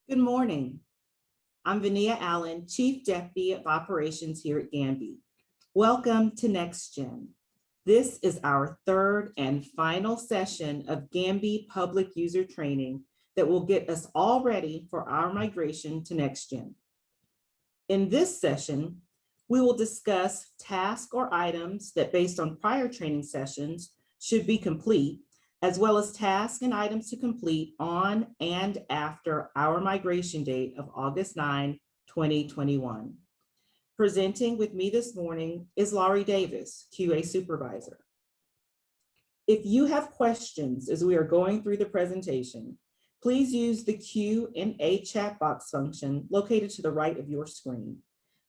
Good morning. I'm Vania Allen, Chief Deputy of Operations here at Gamby. Welcome to NextGen. This is our third and final session of Gamby public user training that will get us all ready for our migration to NextGen. In this session, we will discuss tasks or items that, based on prior training sessions, should be complete, as well as tasks and items to complete on and after our migration date of August 9, 2021. Presenting with me this morning is Laurie Davis, QA Supervisor. If you have questions as we are going through the presentation, please use the Q&A chat box function located to the right of your screen.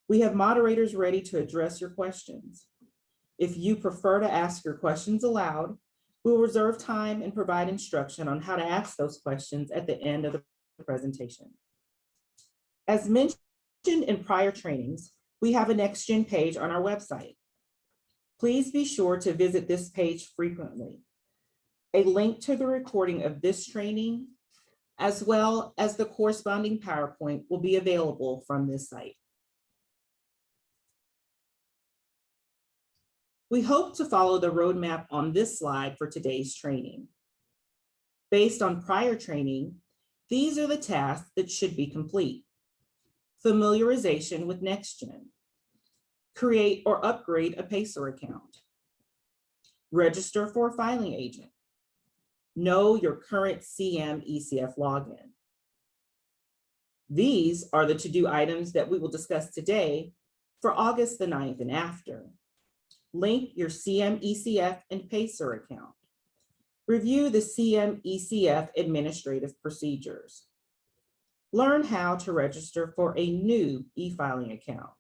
We have moderators ready to address your questions. If you prefer to ask your questions aloud, we will reserve time and provide instruction on how to ask those questions at the end of the presentation. As mentioned in prior trainings, we have a NextGen page on our website. Please be sure to visit this page frequently. A link to the recording of this training, as well as the corresponding PowerPoint, will be available from this site. We hope to follow the roadmap on this slide for today's training. Based on prior training, these are the tasks that should be complete. Familiarization with NextGen. Create or upgrade a PACER account. Register for a filing agent. Know your current CM ECF login. These are the to-do items that we will discuss today for August the 9th and after. Link your CM ECF and PACER account. Review the CM ECF administrative procedures. Learn how to register for a new e-filing account.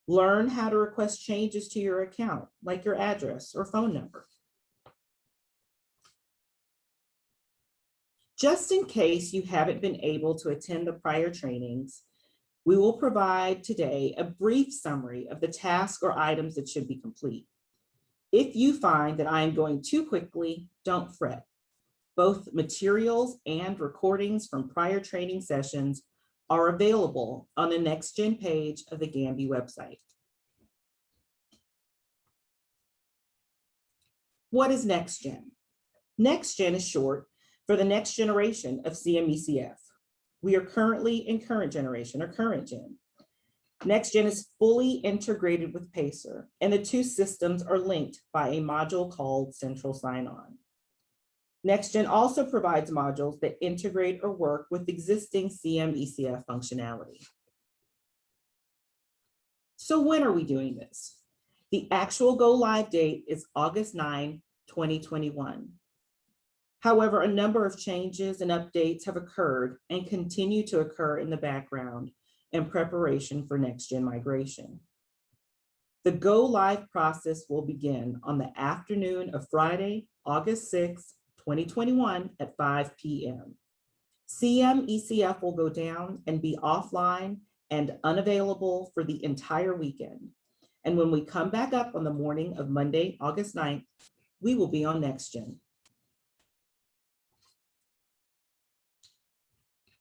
Learn how to request changes to your account, like your address or phone number. Just in case you haven't been able to attend the prior trainings, we will provide today a brief summary of the tasks or items that should be complete. If you find that I am going too quickly, don't fret. Both materials and recordings from prior training sessions are available on the NextGen page of the Gamby website. What is NextGen? NextGen is short for the next generation of CM-ECF. We are currently in current generation, or current gen. NextGen is fully integrated with PACER, and the two systems are linked by a module called Central Sign-On. NextGen also provides modules that integrate or work with existing CM-ECF functionality. So when are we doing this? The actual go live date is August 9, 2021. However, a number of changes and updates have occurred and continue to occur in the background in preparation for NextGen migration. The go live process will begin on the afternoon of Friday, August 6, 2021 at 5 p.m. CM ECF will go down and be offline and unavailable for the entire weekend. And when we come back up on the morning of Monday, August 9th, we will be on NextGen.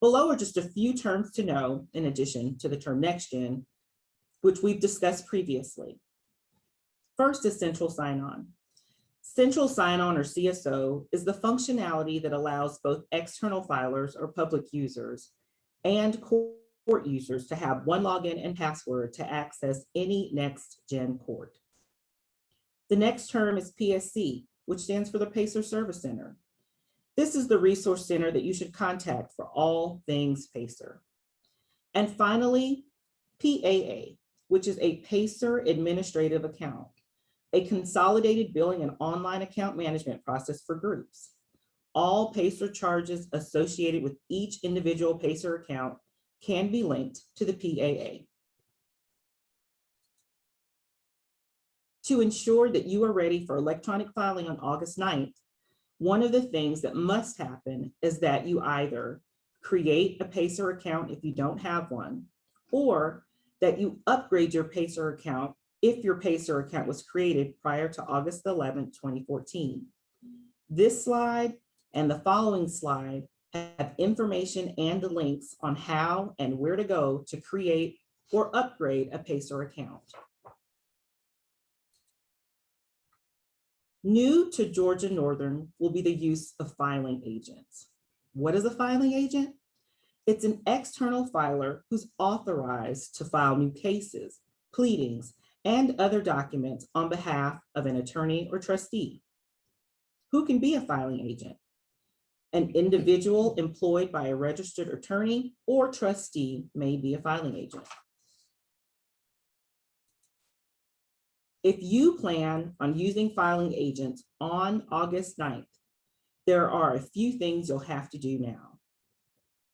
Below are just a few terms to know in addition to the term NextGen, which we've discussed previously. First is Central Sign-On. Central Sign-On, or CSO, is the functionality that allows both external filers or public users and court users to have one login and password to access any NextGen court. The next term is PSC, which stands for the PACER Service Center. This is the resource center that you should contact for all things PACER. And finally, PAA, which is a PACER administrative account, a consolidated billing and online account management process for groups. All PACER charges associated with each individual PACER account can be linked to the PAA. To ensure that you are ready for electronic filing on August 9th, one of the things that must happen is that you either create a PACER account if you don't have one, or that you upgrade your PACER account if your PACER account was created prior to August 11, 2014. This slide and the following slide have information and the links on how and where to go to create or upgrade a PACER account. New to Georgia Northern will be the use of filing agents. What is a filing agent? It's an external filer who's authorized to file new cases, pleadings, and other documents on behalf of an attorney or trustee. Who can be a filing agent? An individual employed by a registered attorney or trustee may be a filing agent. If you plan on using filing agents on August 9th, there are a few things you'll have to do now.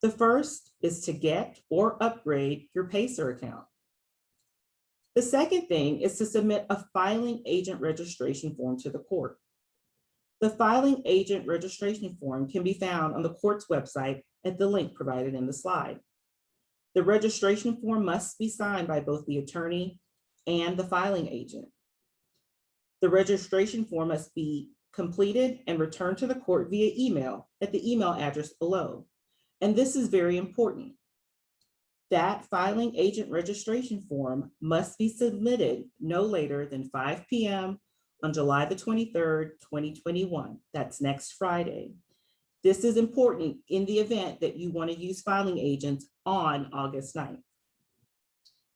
The first is to get or upgrade your PACER account. The second thing is to submit a filing agent registration form to the court. The filing agent registration form can be found on the court's website at the link provided in the slide. The registration form must be signed by both the attorney and the filing agent. The registration form must be completed and returned to the court via email at the email address below. And this is very important. That filing agent registration form must be submitted no later than 5 p.m. on July the 23rd, 2021. That's next Friday. This is important in the event that you want to use filing agents on August 9th.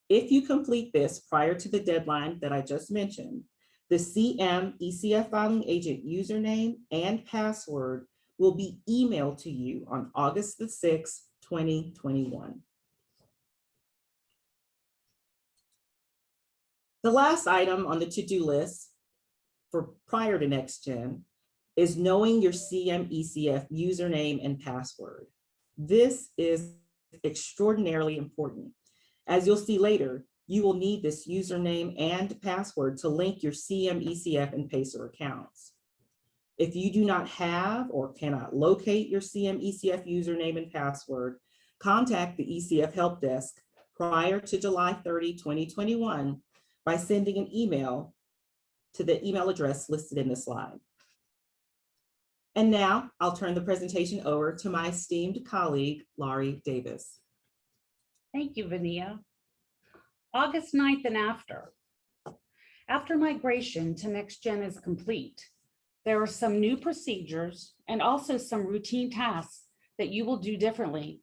If you complete this prior to the deadline that I just mentioned, the CM ECF filing agent username and password will be emailed to you on August the 6th, 2021. The last item on the to-do list for prior to NextGen is knowing your CM ECF username and password. This is extraordinarily important. As you'll see later, you will need this username and password to link your CM ECF and PACER accounts. If you do not have or cannot locate your CM ECF username and password, contact the ECF help desk prior to July 30, 2021 by sending an email to the email address listed in the slide. And now I'll turn the presentation over to my esteemed colleague, Laurie Davis. Thank you, Vania. August 9th and after. After migration to NextGen is complete, there are some new procedures and also some routine tasks that you will do differently.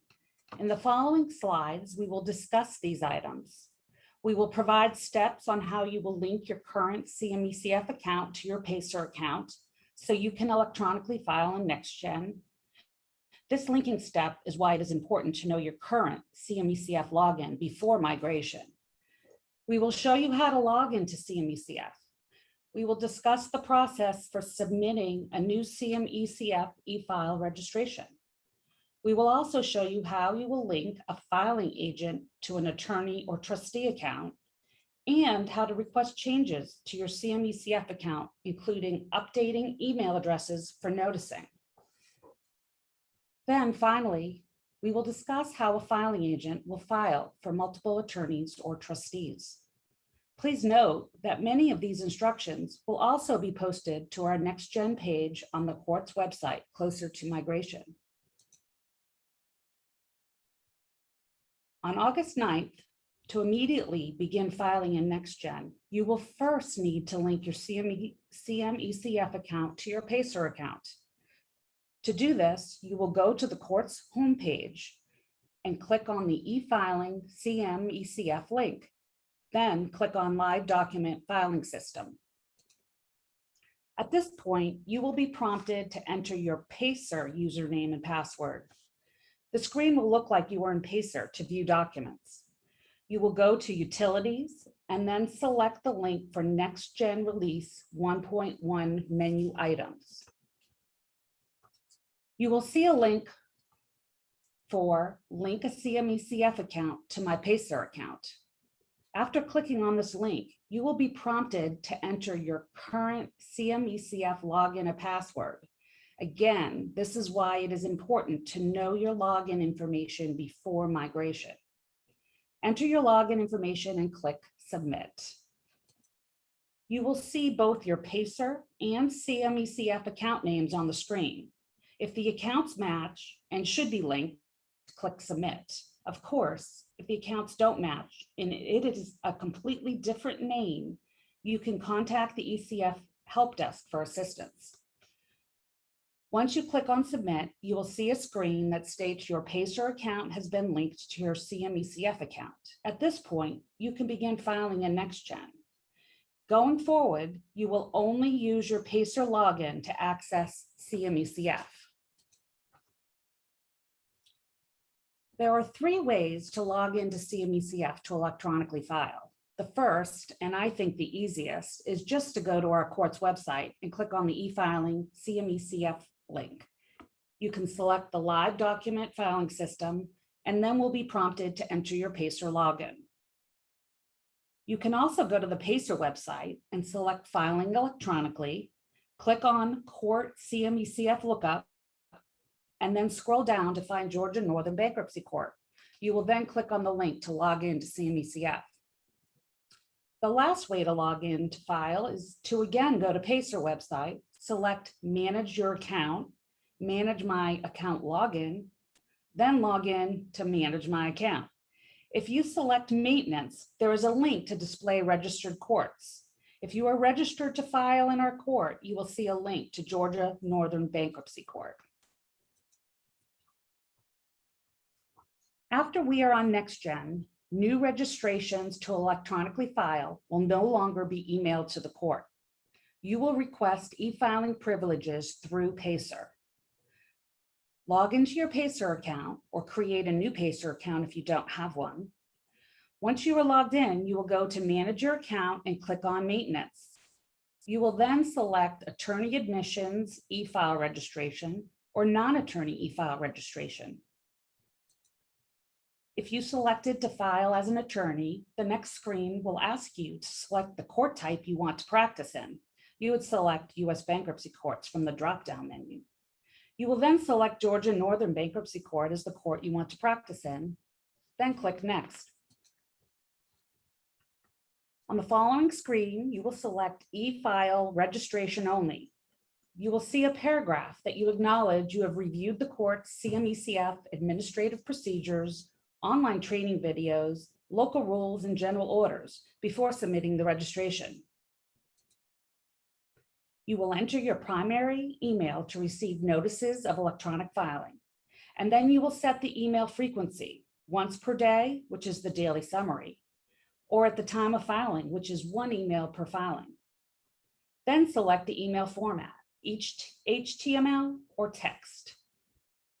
In the following slides, we will discuss these items. We will provide steps on how you will link your current CM-ECF account to your PACER account so you can electronically file in NextGen. This linking step is why it is important to know your current CM-ECF login before migration. We will show you how to log into CM-ECF. We will discuss the process for submitting a new CM-ECF e-file registration. We will also show you how you will link a filing agent to an attorney or trustee account and how to request changes to your CM-ECF account, including updating email addresses for noticing. Then finally, we will discuss how a filing agent will file for multiple attorneys or trustees. Please note that many of these instructions will also be posted to our NextGen page on the court's website closer to migration. On August 9th, to immediately begin filing in NextGen, you will first need to link your CM-ECF account to your PACER account. To do this, you will go to the court's homepage and click on the e-filing CM-ECF link. Then click on Live Document Filing System. At this point, you will be prompted to enter your PACER username and password. The screen will look like you are in PACER to view documents. You will go to Utilities and then select the link for NextGen Release 1.1 menu items. You will see a link for Link a CM-ECF account to my PACER account. After clicking on this link, you will be prompted to enter your current CM-ECF login and password. Again, this is why it is important to know your login information before migration. Enter your login information and click Submit. You will see both your PACER and CM-ECF account names on the screen. If the accounts match and should be linked, click Submit. Of course, if the accounts don't match and it is a completely different name, you can contact the ECF help desk for assistance. Once you click on Submit, you will see a screen that states your PACER account has been linked to your CMECF account. At this point, you can begin filing in NextGen. Going forward, you will only use your PACER login to access CMECF. There are 3 ways to log into CMECF to electronically file. The first, and I think the easiest, is just to go to our court's website and click on the e-filing CMECF link. You can select the live document filing system and then will be prompted to enter your PACER login. You can also go to the PACER website and select filing electronically, click on Court CMECF Lookup, and then scroll down to find Georgia Northern Bankruptcy Court. You will then click on the link to log into CMECF. The last way to log in to file is to again go to PACER website, select Manage Your Account, Manage My Account Login, then log in to Manage My Account. If you select Maintenance, there is a link to display registered courts. If you are registered to file in our court, you will see a link to Georgia Northern Bankruptcy Court. After we are on NextGen, new registrations to electronically file will no longer be emailed to the court. You will request e-filing privileges through PACER. Log into your PACER account or create a new PACER account if you don't have one. Once you are logged in, you will go to Manage Your Account and click on Maintenance. You will then select Attorney Admissions e-file registration or non-attorney e-file registration. If you selected to file as an attorney, the next screen will ask you to select the court type you want to practice in. You would select U.S. Bankruptcy Courts from the drop-down menu. You will then select Georgia Northern Bankruptcy Court as the court you want to practice in, then click Next. On the following screen, you will select e-file registration only. You will see a paragraph that you acknowledge you have reviewed the court's CMECF administrative procedures, online training videos, local rules, and general orders before submitting the registration. You will enter your primary email to receive notices of electronic filing, and then you will set the email frequency, once per day, which is the daily summary, or at the time of filing, which is 1 email per filing. Then select the email format, HTML or text.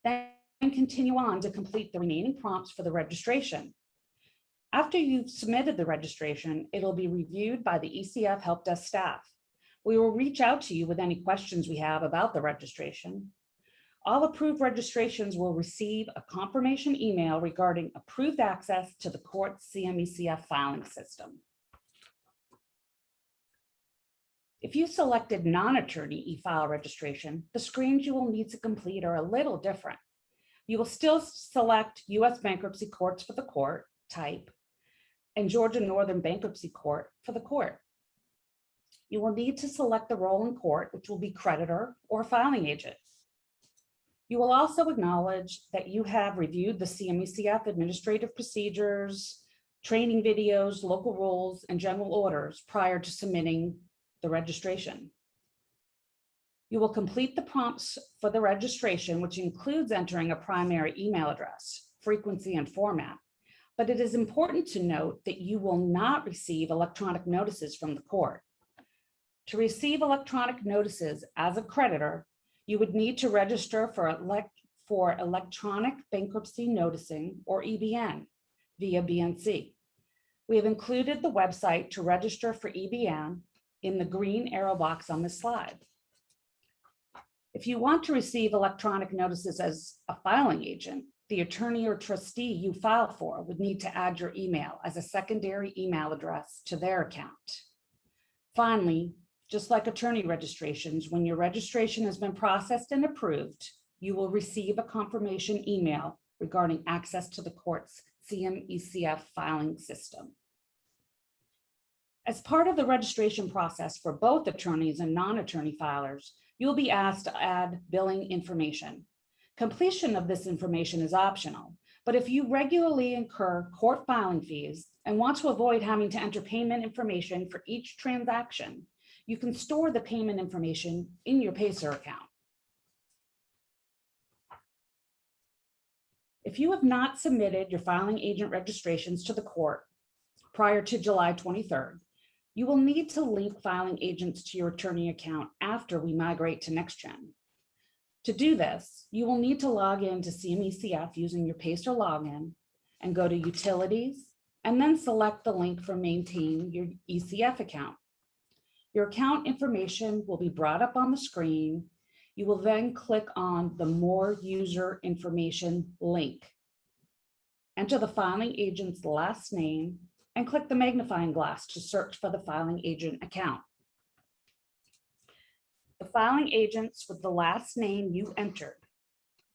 Then continue on to complete the remaining prompts for the registration. After you've submitted the registration, it'll be reviewed by the ECF help desk staff. We will reach out to you with any questions we have about the registration. All approved registrations will receive a confirmation email regarding approved access to the court's CMECF filing system. If you selected non-attorney e-file registration, the screens you will need to complete are a little different. You will still select U.S. Bankruptcy Courts for the court type and Georgia Northern Bankruptcy Court for the court. You will need to select the role in court, which will be creditor or filing agent. You will also acknowledge that you have reviewed the CMECF administrative procedures, training videos, local rules, and general orders prior to submitting the registration. You will complete the prompts for the registration, which includes entering a primary email address, frequency, and format. But it is important to note that you will not receive electronic notices from the court. To receive electronic notices as a creditor, you would need to register for electronic bankruptcy noticing, or EBN, via BNC. We have included the website to register for EBN in the green arrow box on this slide. If you want to receive electronic notices as a filing agent, the attorney or trustee you file for would need to add your email as a secondary email address to their account. Finally, just like attorney registrations, when your registration has been processed and approved, you will receive a confirmation email regarding access to the court's CMECF filing system. As part of the registration process for both attorneys and non-attorney filers, you'll be asked to add billing information. Completion of this information is optional, but if you regularly incur court filing fees and want to avoid having to enter payment information for each transaction, you can store the payment information in your Pacer account. If you have not submitted your filing agent registrations to the court prior to July 23rd, you will need to link filing agents to your attorney account after we migrate to NextGen. To do this, you will need to log in to CMECF using your Pacer login and go to Utilities, and then select the link for Maintain Your ECF account. Your account information will be brought up on the screen. You will then click on the More User Information link. Enter the filing agent's last name and click the magnifying glass to search for the filing agent account. The filing agents with the last name you entered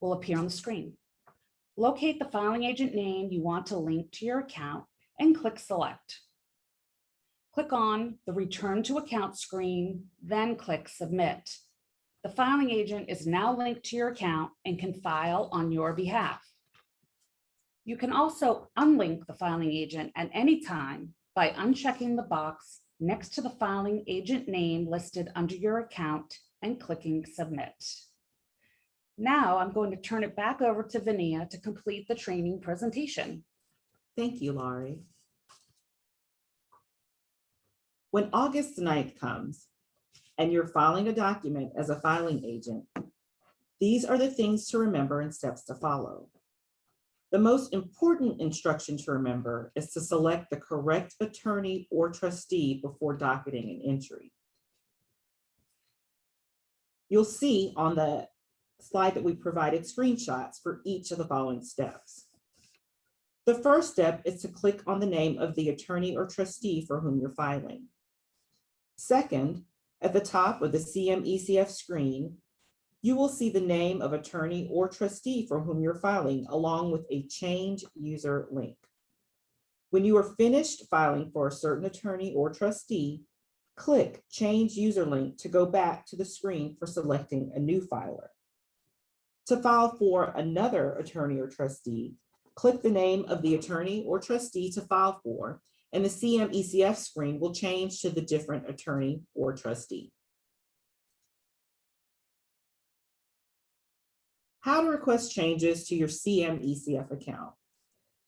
will appear on the screen. Locate the filing agent name you want to link to your account and click Select. Click on the Return to Account screen, then click Submit. The filing agent is now linked to your account and can file on your behalf. You can also unlink the filing agent at any time by unchecking the box next to the filing agent name listed under your account and clicking Submit. Now I'm going to turn it back over to Vania to complete the training presentation. Thank you, Laurie. When August 9th comes and you're filing a document as a filing agent, these are the things to remember and steps to follow. The most important instruction to remember is to select the correct attorney or trustee before docketing an entry. You'll see on the slide that we provided screenshots for each of the following steps. The first step is to click on the name of the attorney or trustee for whom you're filing. Second, at the top of the CMECF screen, you will see the name of attorney or trustee for whom you're filing, along with a change user link. When you are finished filing for a certain attorney or trustee, click Change User Link to go back to the screen for selecting a new filer. To file for another attorney or trustee, click the name of the attorney or trustee to file for, and the CMECF screen will change to the different attorney or trustee. How to request changes to your CMECF account.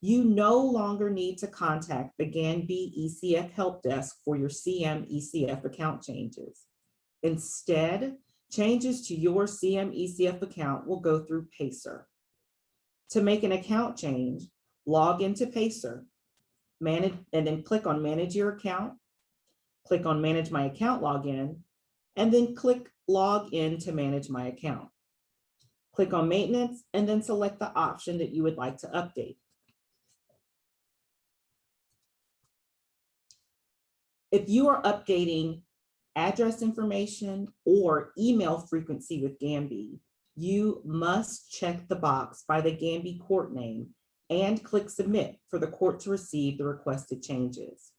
You no longer need to contact the GANB ECF help desk for your CMECF account changes. Instead, changes to your CMECF account will go through Pacer. To make an account change, log into Pacer, and then click on Manage Your Account, click on Manage My Account Login, and then click Log In to manage my account. Click on Maintenance, and then select the option that you would like to update. If you are updating address information or email frequency with GANB, you must check the box by the GANB court name and click Submit for the court to receive the requested changes.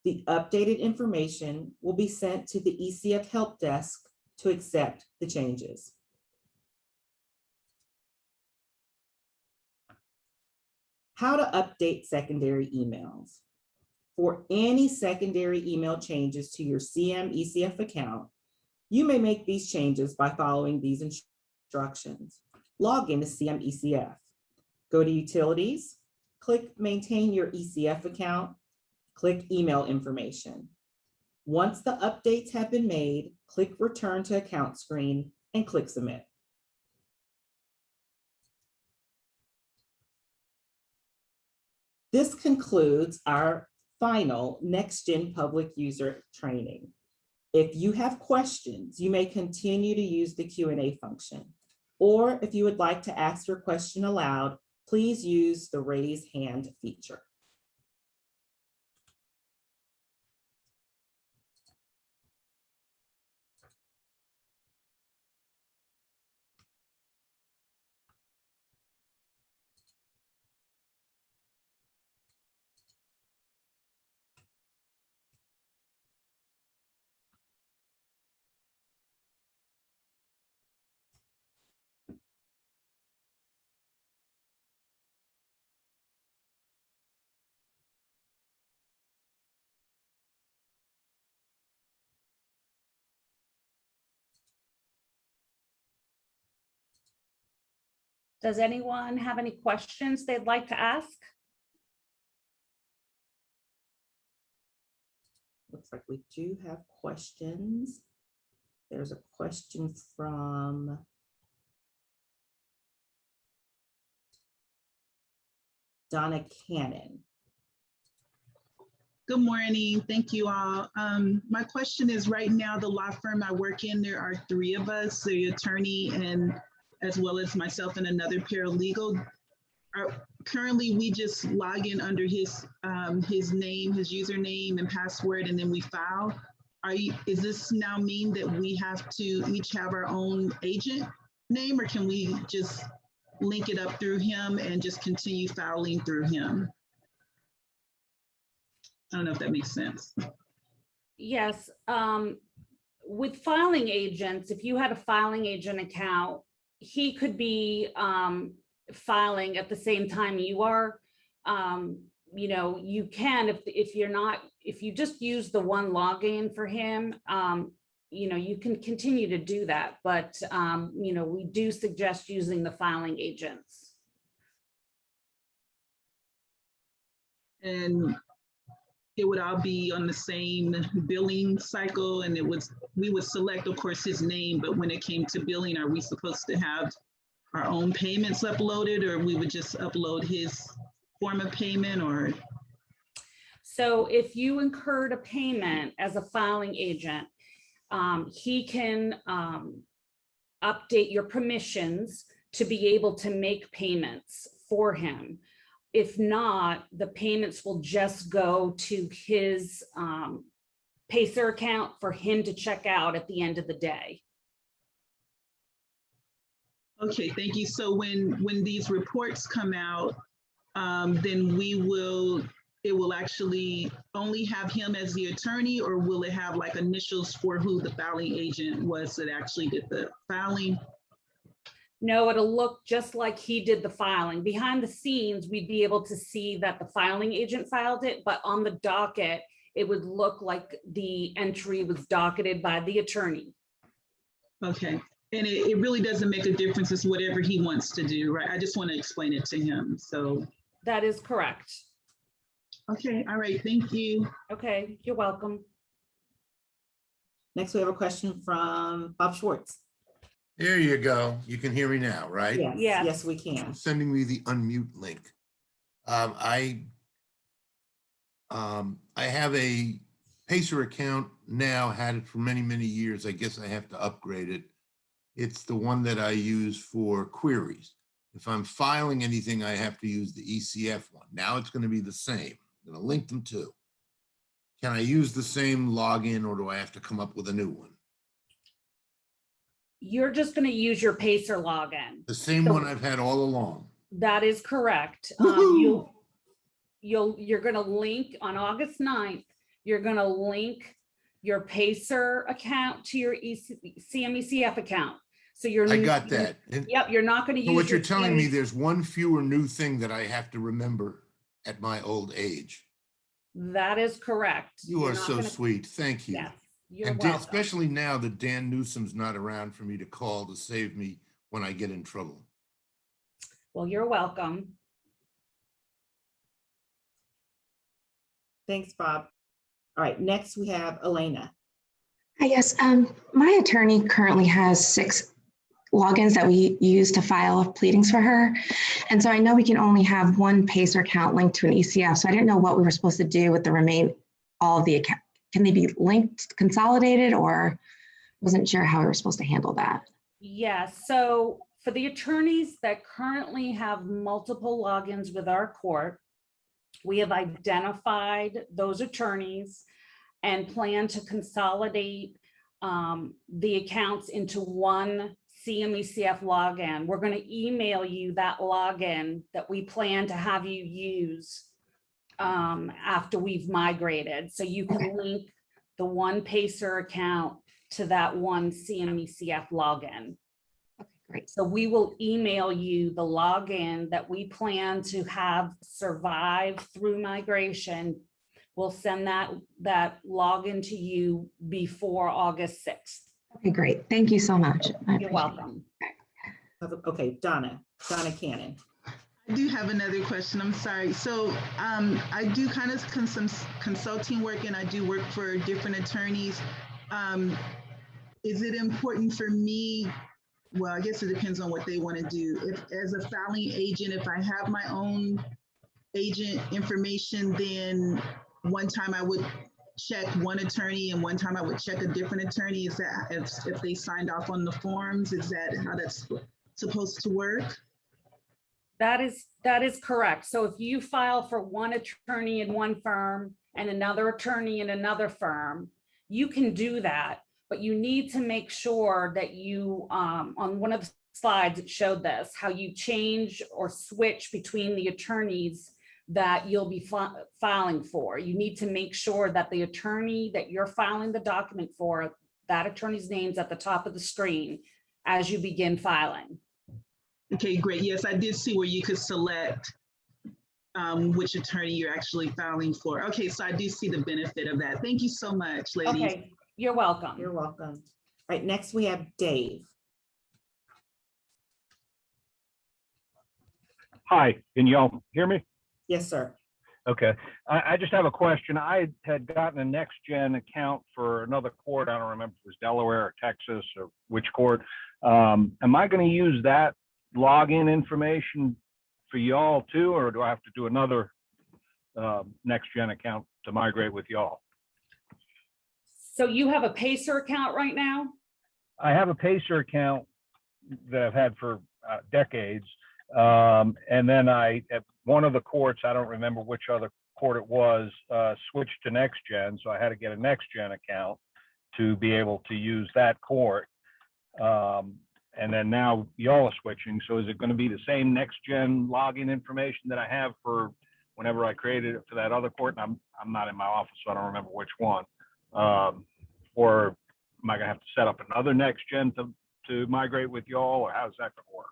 The updated information will be sent to the ECF help desk to accept the changes. How to update secondary emails. For any secondary email changes to your CMECF account, you may make these changes by following these instructions. Log into CMECF. Go to Utilities, click Maintain Your ECF account, click Email Information. Once the updates have been made, click Return to Account screen and click Submit. This concludes our final NextGen public user training. If you have questions, you may continue to use the Q&A function. Or if you would like to ask your question aloud, please use the raise hand feature. Does anyone have any questions they'd like to ask? Looks like we do have questions. There's a question from Donna Cannon. Good morning. Thank you all. My question is, right now, the law firm I work in, there are 3 of us, the attorney and as well as myself and another paralegal. Currently, we just log in under his name, his username and password, and then we file. Is this now mean that we have to each have our own agent name, or can we just link it up through him and just continue filing through him? I don't know if that makes sense. Yes. With filing agents, if you had a filing agent account, he could be filing at the same time you are. You know, you can, if you just use the one login for him, you know, you can continue to do that. But, you know, we do suggest using the filing agents. And it would all be on the same billing cycle, and we would select, of course, his name, but when it came to billing, are we supposed to have our own payments uploaded, or we would just upload his form of payment? Or So if you incurred a payment as a filing agent, he can update your permissions to be able to make payments for him. If not, the payments will just go to his Pacer account for him to check out at the end of the day. okay, thank you. So when these reports come out, then it will actually only have him as the attorney, or will it have like initials for who the filing agent was that actually did the filing? No, it'll look just like he did the filing. Behind the scenes, we'd be able to see that the filing agent filed it, but on the docket, it would look like the entry was docketed by the attorney. Okay, and it really doesn't make a difference. It's whatever he wants to do, right? I just want to explain it to him, so. That is correct. Okay, all right, thank you. Okay, you're welcome. Next, we have a question from Bob Schwartz. There you go. You can hear me now, right? Yes, Yes. yes, we can. Sending me the unmute link. I have a Pacer account now, had it for many, many years. I guess I have to upgrade it. It's the one that I use for queries. If I'm filing anything, I have to use the ECF one. Now it's going to be the same. I'm going to link them to. Can I use the same login, or do I have to come up with a new one? You're just going to use your Pacer login. The same one I've had all along. That is correct. Woohoo! You're going to link on August 9th. You're going to link your Pacer account to your CMECF account. So I got that. Yep, you're not going to use. So what you're your telling me, CME there's one fewer new thing that I have to remember at my old age. That is correct. You You're are not so gonna- sweet. Thank you. Yes, you're And welcome. especially now that Dan Newsom's not around for me to call to save me when I get in trouble. Well, you're welcome. Thanks, Bob. All right, next we have Elena. Hi, yes. My attorney currently has 6 logins that we use to file pleadings for her. And so I know we can only have one Pacer account linked to an ECF. So I didn't know what we were supposed to do with all of the account. Can they be linked, consolidated, or wasn't sure how we were supposed to handle that? Yes, so for the attorneys that currently have multiple logins with our court, we have identified those attorneys and plan to consolidate the accounts into one CMECF login. We're going to email you that login that we plan to have you use after we've migrated. So you can link the one Pacer account to that one CMECF login. Okay, great. So we will email you the login that we plan to have survive through migration. We'll send that login to you before August 6th. Okay, great. Thank you so much. You're welcome. Okay, Donna Cannon. I do have another question. I'm sorry. So I do kind of some consulting work, and I do work for different attorneys. Is it important for me? Well, I guess it depends on what they want to do. If, as a filing agent, if I have my own agent information, then one time I would check one attorney and one time I would check a different attorney. Is that if they signed off on the forms? Is that how that's supposed to work? That is correct. So if you file for one attorney in one firm and another attorney in another firm, you can do that, but you need to make sure that you, on one of the slides, it showed this, how you change or switch between the attorneys that you'll be filing for. You need to make sure that the attorney that you're filing the document for, that attorney's name's at the top of the screen as you begin filing. Okay, great. Yes, I did see where you could select which attorney you're actually filing for. Okay, so I do see the benefit of that. Thank you so much, ladies. Okay, you're welcome. You're welcome. All right, next we have Dave. Hi, can y'all hear me? Yes, sir. Okay, I just have a question. I had gotten a NextGen account for another court. I don't remember if it was Delaware or Texas or which court. Am I going to use that login information for y'all too, or do I have to do another NextGen account to migrate with y'all? So you have a Pacer account right now? I have a Pacer account that I've had for decades. And then I, at one of the courts, I don't remember which other court it was, switched to NextGen. So I had to get a NextGen account to be able to use that court. And then now y'all are switching. So is it going to be the same NextGen login information that I have for whenever I created it for that other court? And I'm not in my office, so I don't remember which one. Or am I going to have to set up another NextGen to migrate with y'all, or how's that going to work?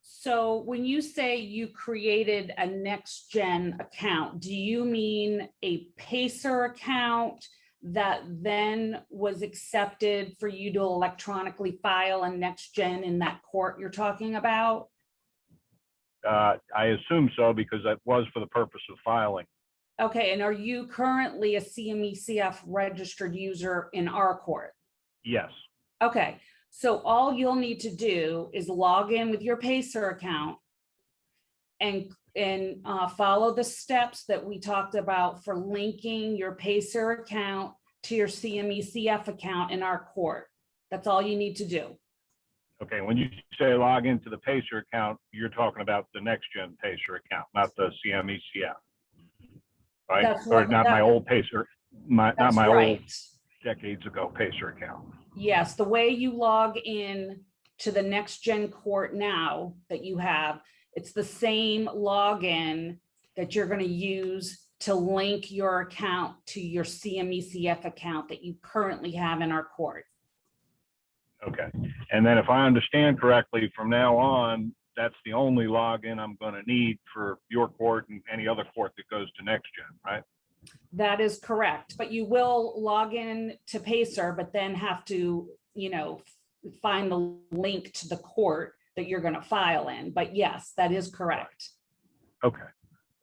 So when you say you created a NextGen account, do you mean a Pacer account that then was accepted for you to electronically file a NextGen in that court you're talking about? I assume so, because that was for the purpose of filing. Okay, and are you currently a CMECF registered user in our court? Yes. Okay, so all you'll need to do is log in with your Pacer account and follow the steps that we talked about for linking your Pacer account to your CMECF account in our court. That's all you need to do. Okay, when you say log into the Pacer account, you're talking about the NextGen Pacer account, not the CMECF, right? That's Or what- not my old Pacer, not That's my right. old decades ago Pacer account. Yes, the way you log in to the NextGen court now that you have, it's the same login that you're going to use to link your account to your CMECF account that you currently have in our court. Okay, and then if I understand correctly, from now on, that's the only login I'm going to need for your court and any other court that goes to NextGen, right? That is correct, but you will log in to Pacer, but then have to, find the link to the court that you're going to file in. But yes, that is correct. Okay,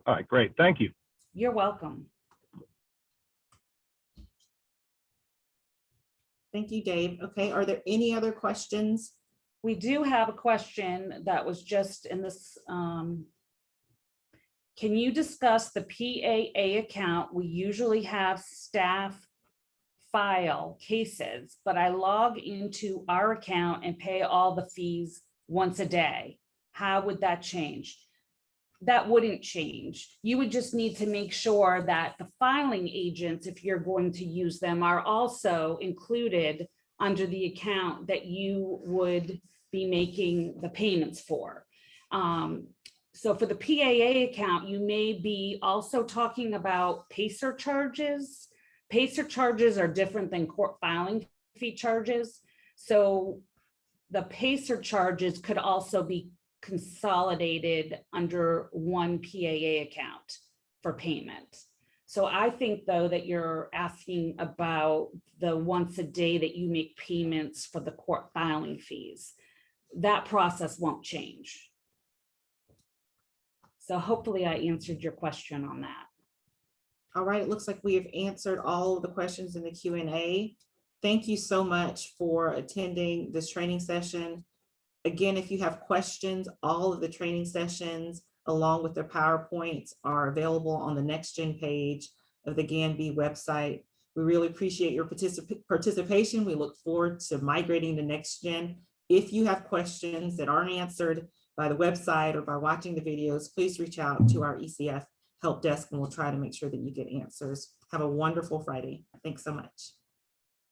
all right, great, thank you. You're welcome. Thank you, Dave. Okay, are there any other questions? We do have a question that was just in this. Can you discuss the PAA account? We usually have staff file cases, but I log into our account and pay all the fees once a day. How would that change? That wouldn't change. You would just need to make sure that the filing agents, if you're going to use them, are also included under the account that you would be making the payments for. So for the PAA account, you may be also talking about Pacer charges. Pacer charges are different than court filing fee charges. So the Pacer charges could also be consolidated under one PAA account for payment. So I think though that you're asking about the once a day that you make payments for the court filing fees. that process won't change. So hopefully I answered your question on that. All right, it looks like we have answered all of the questions in the Q&A. Thank you so much for attending this training session. Again, if you have questions, all of the training sessions along with their PowerPoints are available on the NextGen page of the GANB website. We really appreciate your participation. We look forward to migrating to NextGen. If you have questions that aren't answered by the website or by watching the videos, please reach out to our ECF help desk and we'll try to make sure that you get answers. Have a wonderful Friday. Thanks so much.